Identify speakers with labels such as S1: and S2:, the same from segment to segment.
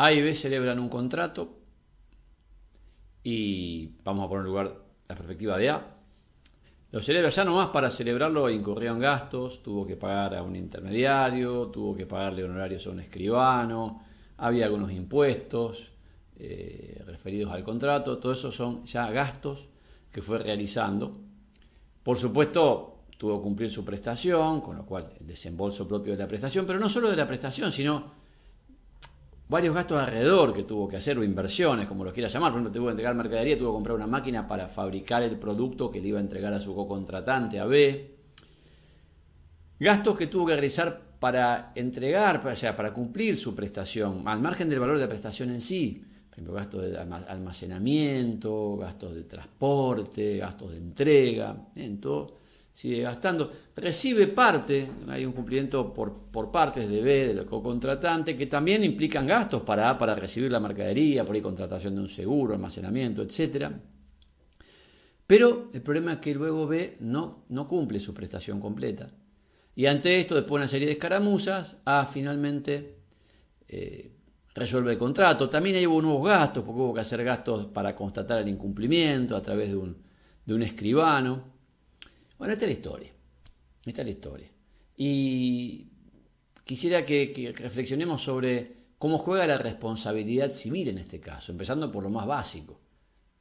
S1: A y B celebran un contrato y vamos a poner en lugar la perspectiva de A. Lo celebra ya nomás para celebrarlo, incurrió en gastos, tuvo que pagar a un intermediario, tuvo que pagarle honorarios a un escribano, había algunos impuestos referidos al contrato, todo eso son ya gastos que fue realizando. Por supuesto, tuvo que cumplir su prestación, con lo cual el desembolso propio de la prestación, pero no solo de la prestación, sino varios gastos alrededor que tuvo que hacer, o inversiones, como lo quiera llamar. Por ejemplo, tuvo que entregar mercadería, tuvo que comprar una máquina para fabricar el producto que le iba a entregar a su co-contratante, a B. Gastos que tuvo que realizar para entregar, o sea, para cumplir su prestación, al margen del valor de la prestación en sí. Por ejemplo, gastos de almacenamiento, gastos de transporte, gastos de entrega, en todo sigue gastando. Recibe parte, hay un cumplimiento por partes de B, del co-contratante, que también implican gastos para A, para recibir la mercadería, por ahí contratación de un seguro, almacenamiento, etc. Pero el problema es que luego B no cumple su prestación completa. Y ante esto, después de una serie de escaramuzas, A finalmente resuelve el contrato. También hubo nuevos gastos, porque hubo que hacer gastos para constatar el incumplimiento a través de un escribano. Bueno, esta es la historia. Esta es la historia. Y quisiera que reflexionemos sobre cómo juega la responsabilidad civil en este caso, empezando por lo más básico.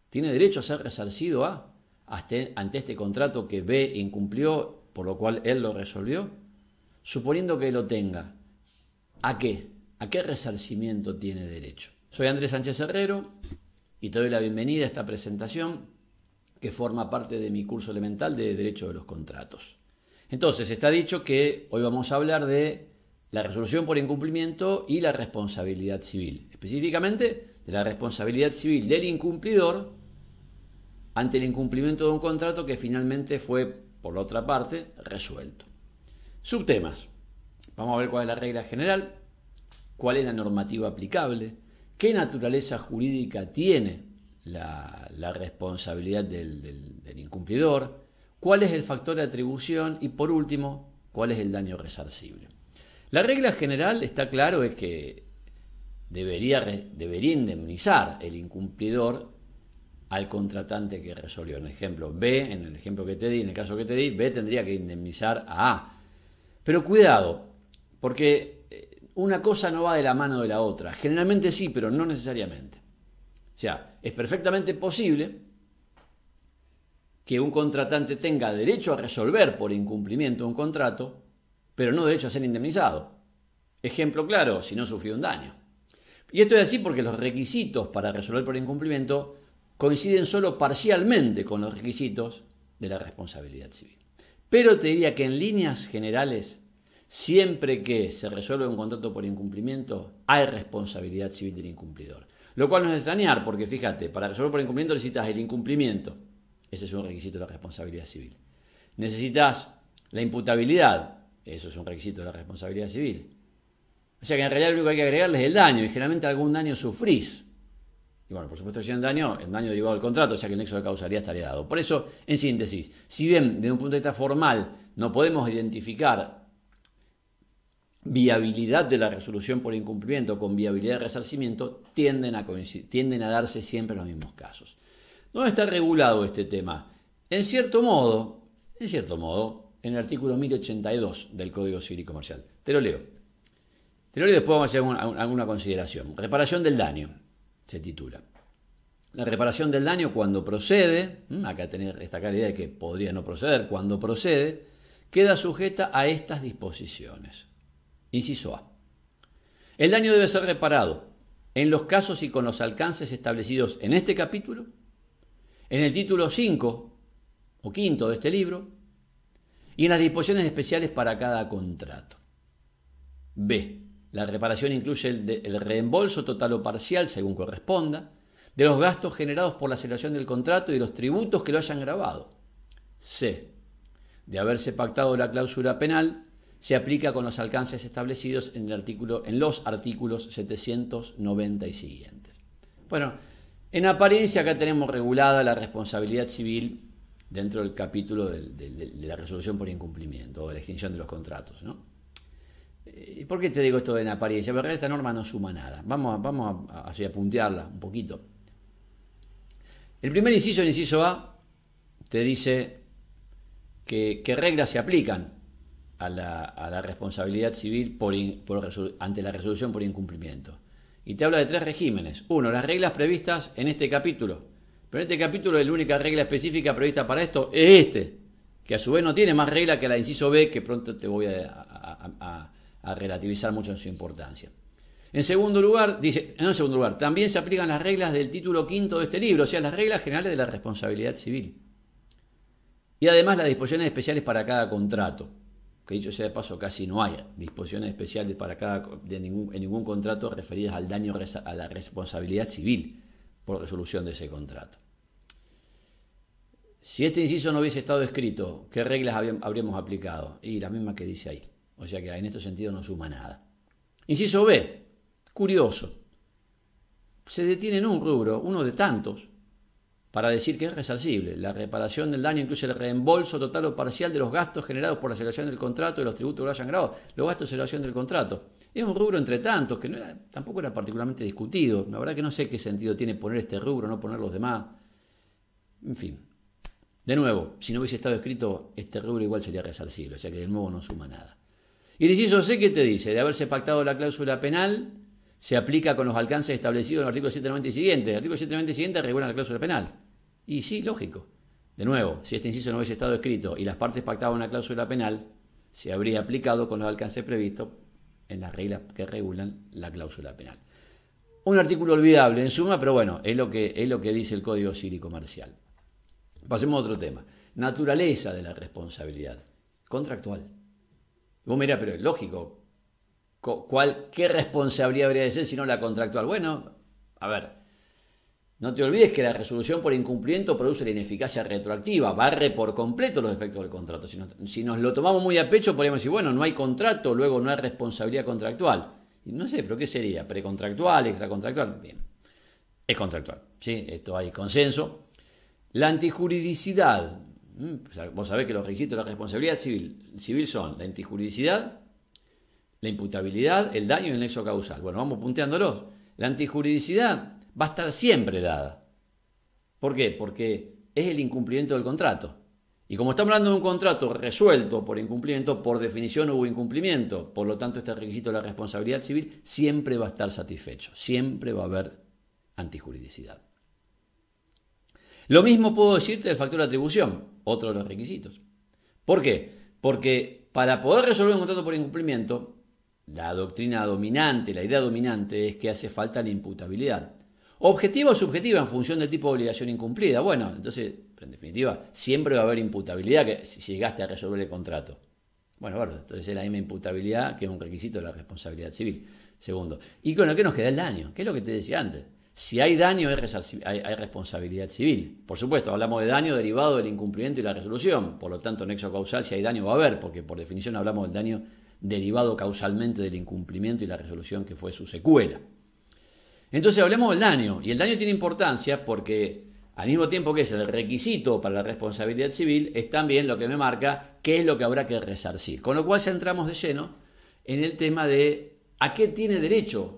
S1: ¿Tiene derecho a ser resarcido A ante este contrato que B incumplió, por lo cual él lo resolvió? Suponiendo que lo tenga, ¿a qué? ¿A qué resarcimiento tiene derecho? Soy Andrés Sánchez Herrero y te doy la bienvenida a esta presentación que forma parte de mi curso elemental de Derecho de los Contratos. Entonces, está dicho que hoy vamos a hablar de la resolución por incumplimiento y la responsabilidad civil. Específicamente, de la responsabilidad civil del incumplidor ante el incumplimiento de un contrato que finalmente fue, por la otra parte, resuelto. Subtemas. Vamos a ver cuál es la regla general, cuál es la normativa aplicable, qué naturaleza jurídica tiene la responsabilidad del incumplidor, cuál es el factor de atribución y, por último, cuál es el daño resarcible. La regla general, está claro, es que debería indemnizar el incumplidor al contratante que resolvió. En el ejemplo B, en el ejemplo que te di, en el caso que te di, B tendría que indemnizar a A. Pero cuidado, porque una cosa no va de la mano de la otra. Generalmente sí, pero no necesariamente. O sea, es perfectamente posible que un contratante tenga derecho a resolver por incumplimiento un contrato, pero no derecho a ser indemnizado. Ejemplo claro, si no sufrió un daño. Y esto es así porque los requisitos para resolver por incumplimiento coinciden solo parcialmente con los requisitos de la responsabilidad civil. Pero te diría que en líneas generales, siempre que se resuelve un contrato por incumplimiento, hay responsabilidad civil del incumplidor. Lo cual no es extrañar, porque fíjate, para resolver por incumplimiento necesitas el incumplimiento. Ese es un requisito de la responsabilidad civil. Necesitas la imputabilidad. Eso es un requisito de la responsabilidad civil. O sea que en realidad lo único que hay que agregarle es el daño, y generalmente algún daño sufrís. Y bueno, por supuesto, si hay un daño derivado del contrato, o sea que el nexo de causalidad estaría dado. Por eso, en síntesis, si bien desde un punto de vista formal no podemos identificar viabilidad de la resolución por incumplimiento con viabilidad de resarcimiento, tienden a darse siempre los mismos casos. ¿Dónde está regulado este tema? En cierto modo, en el artículo 1082 del Código Civil y Comercial. Te lo leo y después vamos a hacer alguna consideración. Reparación del daño, se titula. La reparación del daño cuando procede, acá está la idea de que podría no proceder, cuando procede, queda sujeta a estas disposiciones. Inciso A. El daño debe ser reparado en los casos y con los alcances establecidos en este capítulo, en el título 5 o quinto de este libro y en las disposiciones especiales para cada contrato. B. La reparación incluye el reembolso total o parcial, según corresponda, de los gastos generados por la celebración del contrato y de los tributos que lo hayan gravado. C. De haberse pactado la cláusula penal, se aplica con los alcances establecidos en los artículos 790 y siguientes. Bueno, en apariencia acá tenemos regulada la responsabilidad civil dentro del capítulo de la resolución por incumplimiento o de la extinción de los contratos, ¿no? ¿Por qué te digo esto en apariencia? Porque esta norma no suma nada. Vamos a puntearla un poquito. El primer inciso, el inciso A, te dice qué reglas se aplican a la responsabilidad civil ante la resolución por incumplimiento. Y te habla de 3 regímenes. 1, las reglas previstas en este capítulo. Pero en este capítulo la única regla específica prevista para esto es que a su vez no tiene más regla que la inciso B, que pronto te voy a relativizar mucho en su importancia. En segundo lugar, también se aplican las reglas del título quinto de este libro, o sea, las reglas generales de la responsabilidad civil. Y además las disposiciones especiales para cada contrato, que dicho sea de paso casi no hay disposiciones especiales en ningún contrato referidas al daño a la responsabilidad civil por resolución de ese contrato. Si este inciso no hubiese estado escrito, ¿qué reglas habríamos aplicado? Y la misma que dice ahí. O sea que en este sentido no suma nada. Inciso B, curioso. Se detiene en un rubro, uno de tantos, para decir que es resarcible. La reparación del daño incluye el reembolso total o parcial de los gastos generados por la celebración del contrato y los tributos que lo hayan grabado. Los gastos de celebración del contrato. Es un rubro entre tantos que tampoco era particularmente discutido. La verdad que no sé qué sentido tiene poner este rubro, no poner los demás. En fin. De nuevo, si no hubiese estado escrito, este rubro igual sería resarcible. O sea que de nuevo no suma nada. Y el inciso C, ¿qué te dice? De haberse pactado la cláusula penal, se aplica con los alcances establecidos en el artículo 790 y siguiente. El artículo 790 y siguiente regula la cláusula penal. Y sí, lógico. De nuevo, si este inciso no hubiese estado escrito y las partes pactaban una cláusula penal, se habría aplicado con los alcances previstos en las reglas que regulan la cláusula penal. Un artículo olvidable en suma, pero bueno, es lo que dice el Código Civil y Comercial. Pasemos a otro tema. Naturaleza de la responsabilidad contractual. Vos mirá, pero es lógico. ¿Qué responsabilidad habría de ser si no la contractual? Bueno, a ver, no te olvides que la resolución por incumplimiento produce la ineficacia retroactiva, barre por completo los efectos del contrato. Si nos lo tomamos muy a pecho, podríamos decir, bueno, no hay contrato, luego no hay responsabilidad contractual. Y no sé, pero ¿qué sería? ¿Precontractual, extracontractual? Bien, es contractual, ¿sí? Esto hay consenso. La antijuridicidad. Vos sabés que los requisitos de la responsabilidad civil son la antijuridicidad, la imputabilidad, el daño y el nexo causal. Bueno, vamos punteándolos. La antijuridicidad va a estar siempre dada. ¿Por qué? Porque es el incumplimiento del contrato. Y como estamos hablando de un contrato resuelto por incumplimiento, por definición hubo incumplimiento. Por lo tanto, este requisito de la responsabilidad civil siempre va a estar satisfecho. Siempre va a haber antijuridicidad. Lo mismo puedo decirte del factor de atribución, otro de los requisitos. ¿Por qué? Porque para poder resolver un contrato por incumplimiento, la doctrina dominante, la idea dominante es que hace falta la imputabilidad. ¿Objetiva o subjetiva en función del tipo de obligación incumplida? Bueno, entonces, en definitiva, siempre va a haber imputabilidad que si llegaste a resolver el contrato. Bueno, entonces es la misma imputabilidad que es un requisito de la responsabilidad civil. Segundo. Y bueno, ¿qué nos queda? El daño, que es lo que te decía antes. Si hay daño, hay responsabilidad civil. Por supuesto, hablamos de daño derivado del incumplimiento y la resolución. Por lo tanto, nexo causal, si hay daño, va a haber, porque por definición hablamos del daño derivado causalmente del incumplimiento y la resolución que fue su secuela. Entonces, hablemos del daño. Y el daño tiene importancia porque, al mismo tiempo que es el requisito para la responsabilidad civil, es también lo que me marca qué es lo que habrá que resarcir. Con lo cual, ya entramos de lleno en el tema de a qué tiene derecho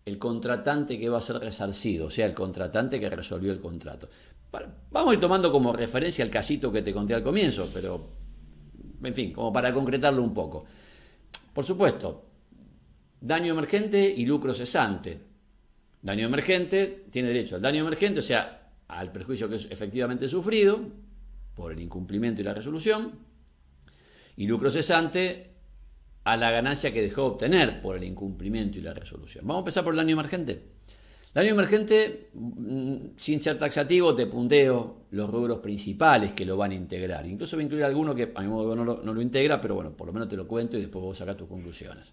S1: el contratante que va a ser resarcido, o sea, el contratante que resolvió el contrato. Vamos a ir tomando como referencia el casito que te conté al comienzo, pero, en fin, como para concretarlo un poco. Por supuesto, daño emergente y lucro cesante. Daño emergente tiene derecho al daño emergente, o sea, al perjuicio que es efectivamente sufrido por el incumplimiento y la resolución, y lucro cesante a la ganancia que dejó de obtener por el incumplimiento y la resolución. Vamos a empezar por el daño emergente. Daño emergente, sin ser taxativo, te punteo los rubros principales que lo van a integrar. Incluso voy a incluir alguno que a mi modo no lo integra, pero bueno, por lo menos te lo cuento y después vos sacás tus conclusiones.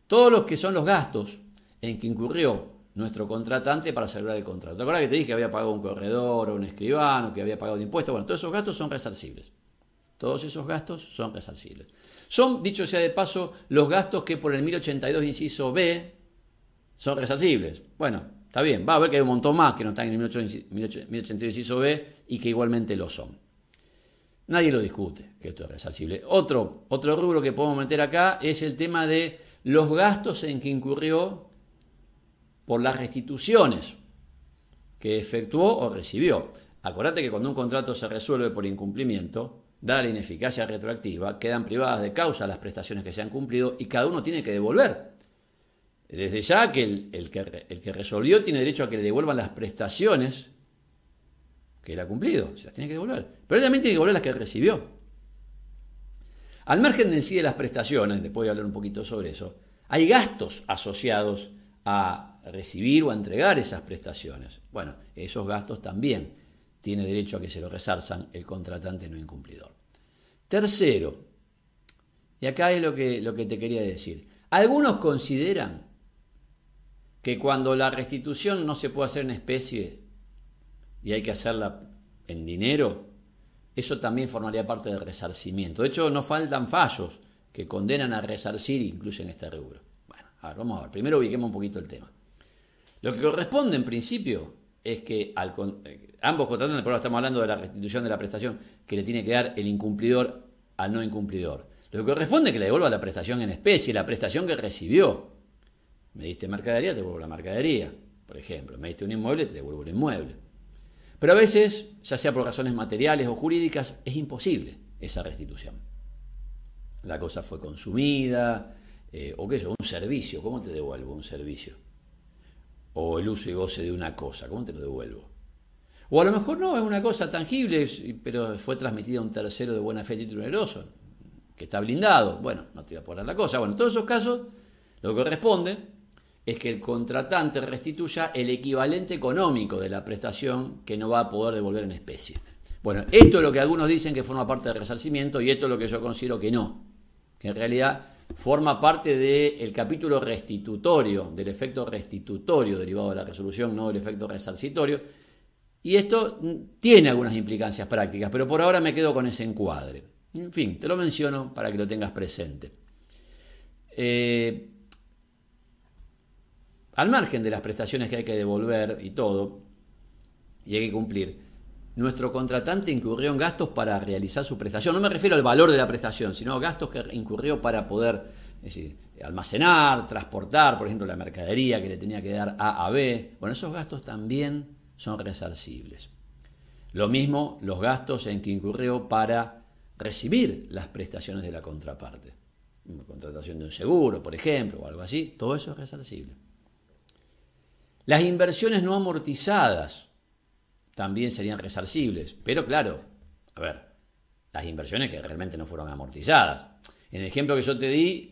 S1: Todos los que son los gastos en que incurrió nuestro contratante para celebrar el contrato. ¿Te acuerdas que te dije que había pagado un corredor o un escribano, que había pagado de impuestos? Bueno, todos esos gastos son resarcibles. Todos esos gastos son resarcibles. Son, dicho sea de paso, los gastos que por el 1082 inciso B son resarcibles. Bueno, está bien, va a ver que hay un montón más que no están en el 1082 inciso B y que igualmente lo son. Nadie lo discute, que esto es resarcible. Otro rubro que podemos meter acá es el tema de los gastos en que incurrió por las restituciones que efectuó o recibió. Acordate que cuando un contrato se resuelve por incumplimiento, dada la ineficacia retroactiva, quedan privadas de causa las prestaciones que se han cumplido y cada uno tiene que devolver. Desde ya que el que resolvió tiene derecho a que le devuelvan las prestaciones que él ha cumplido, se las tiene que devolver. Pero él también tiene que devolver las que recibió. Al margen de en sí de las prestaciones, después voy a hablar un poquito sobre eso, hay gastos asociados a recibir o a entregar esas prestaciones. Bueno, esos gastos también tiene derecho a que se lo resarzan el contratante no incumplidor. Tercero, y acá es lo que te quería decir, algunos consideran que cuando la restitución no se puede hacer en especie y hay que hacerla en dinero, eso también formaría parte del resarcimiento. De hecho, no faltan fallos que condenan a resarcir incluso en este rubro. Bueno, a ver, vamos a ver. Primero ubiquemos un poquito el tema. Lo que corresponde en principio es que ambos contratantes, pero ahora estamos hablando de la restitución de la prestación que le tiene que dar el incumplidor al no incumplidor. Lo que corresponde es que le devuelva la prestación en especie, la prestación que recibió. Me diste mercadería, te devuelvo la mercadería, por ejemplo. Me diste un inmueble, te devuelvo el inmueble. Pero a veces, ya sea por razones materiales o jurídicas, es imposible esa restitución. La cosa fue consumida, o qué sé yo, un servicio, ¿cómo te devuelvo un servicio? O el uso y goce de una cosa, ¿cómo te lo devuelvo? O a lo mejor no, es una cosa tangible, pero fue transmitida a un tercero de buena fe y título oneroso, que está blindado. Bueno, no te voy a poner la cosa. Bueno, en todos esos casos, lo que corresponde es que el contratante restituya el equivalente económico de la prestación que no va a poder devolver en especie. Bueno, esto es lo que algunos dicen que forma parte del resarcimiento y esto es lo que yo considero que no, que en realidad forma parte del capítulo restitutorio, del efecto restitutorio derivado de la resolución, no del efecto resarcitorio, y esto tiene algunas implicancias prácticas, pero por ahora me quedo con ese encuadre. En fin, te lo menciono para que lo tengas presente. Al margen de las prestaciones que hay que devolver y todo, y hay que cumplir, nuestro contratante incurrió en gastos para realizar su prestación. No me refiero al valor de la prestación, sino gastos que incurrió para poder, es decir, almacenar, transportar, por ejemplo, la mercadería que le tenía que dar A a B. Bueno, esos gastos también son resarcibles. Lo mismo los gastos en que incurrió para recibir las prestaciones de la contraparte. Una contratación de un seguro, por ejemplo, o algo así, todo eso es resarcible. Las inversiones no amortizadas también serían resarcibles, pero claro, a ver, las inversiones que realmente no fueron amortizadas. En el ejemplo que yo te di,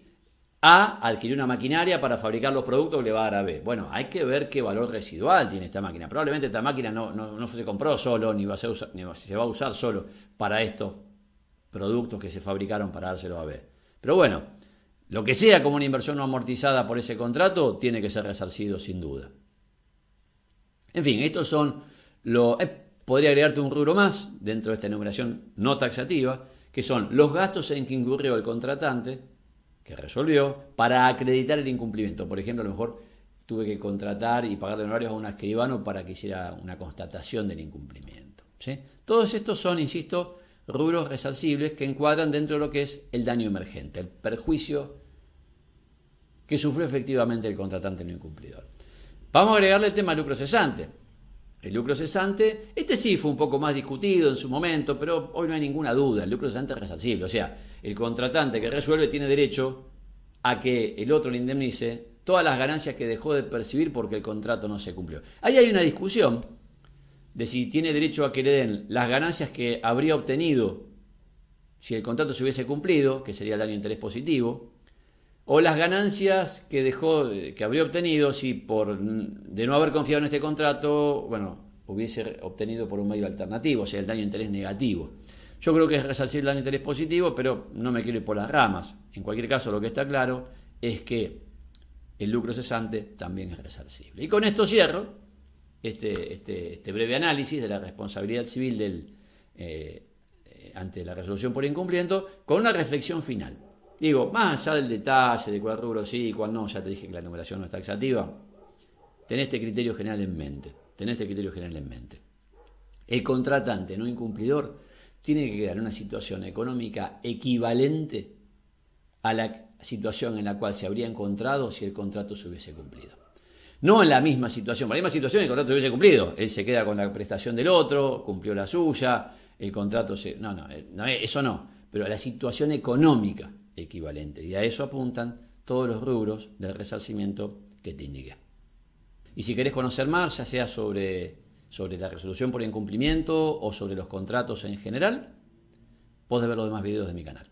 S1: A adquirió una maquinaria para fabricar los productos que le va a dar a B. Bueno, hay que ver qué valor residual tiene esta máquina. Probablemente esta máquina no se compró solo, ni se va a usar solo para estos productos que se fabricaron para dárselos a B. Pero bueno, lo que sea como una inversión no amortizada por ese contrato tiene que ser resarcido sin duda. En fin, estos son podría agregarte un rubro más dentro de esta enumeración no taxativa, que son los gastos en que incurrió el contratante, que resolvió, para acreditar el incumplimiento. Por ejemplo, a lo mejor tuve que contratar y pagarle honorarios a un escribano para que hiciera una constatación del incumplimiento, ¿sí? Todos estos son, insisto, rubros resarcibles que encuadran dentro de lo que es el daño emergente, el perjuicio que sufrió efectivamente el contratante no incumplidor. Vamos a agregarle el tema del lucro cesante. El lucro cesante, este sí fue un poco más discutido en su momento, pero hoy no hay ninguna duda, el lucro cesante es resarcible. O sea, el contratante que resuelve tiene derecho a que el otro le indemnice todas las ganancias que dejó de percibir porque el contrato no se cumplió. Ahí hay una discusión de si tiene derecho a que le den las ganancias que habría obtenido si el contrato se hubiese cumplido, que sería el daño de interés positivo, o las ganancias que habría obtenido si de no haber confiado en este contrato, bueno, hubiese obtenido por un medio alternativo, o sea, el daño de interés negativo. Yo creo que es resarcible el daño de interés positivo, pero no me quiero ir por las ramas. En cualquier caso, lo que está claro es que el lucro cesante también es resarcible. Y con esto cierro este breve análisis de la responsabilidad civil ante la resolución por incumplimiento, con una reflexión final. Digo, más allá del detalle de cuál rubro sí y cuál no, ya te dije que la enumeración no es taxativa, tenés este criterio general en mente. El contratante no incumplidor tiene que quedar en una situación económica equivalente a la situación en la cual se habría encontrado si el contrato se hubiese cumplido. No en la misma situación. Para la misma situación el contrato se hubiese cumplido. Él se queda con la prestación del otro, cumplió la suya, el contrato se... No, eso no. Pero a la situación económica equivalente. Y a eso apuntan todos los rubros del resarcimiento que te indiqué. Y si querés conocer más, ya sea sobre la resolución por incumplimiento o sobre los contratos en general, podés ver los demás videos de mi canal.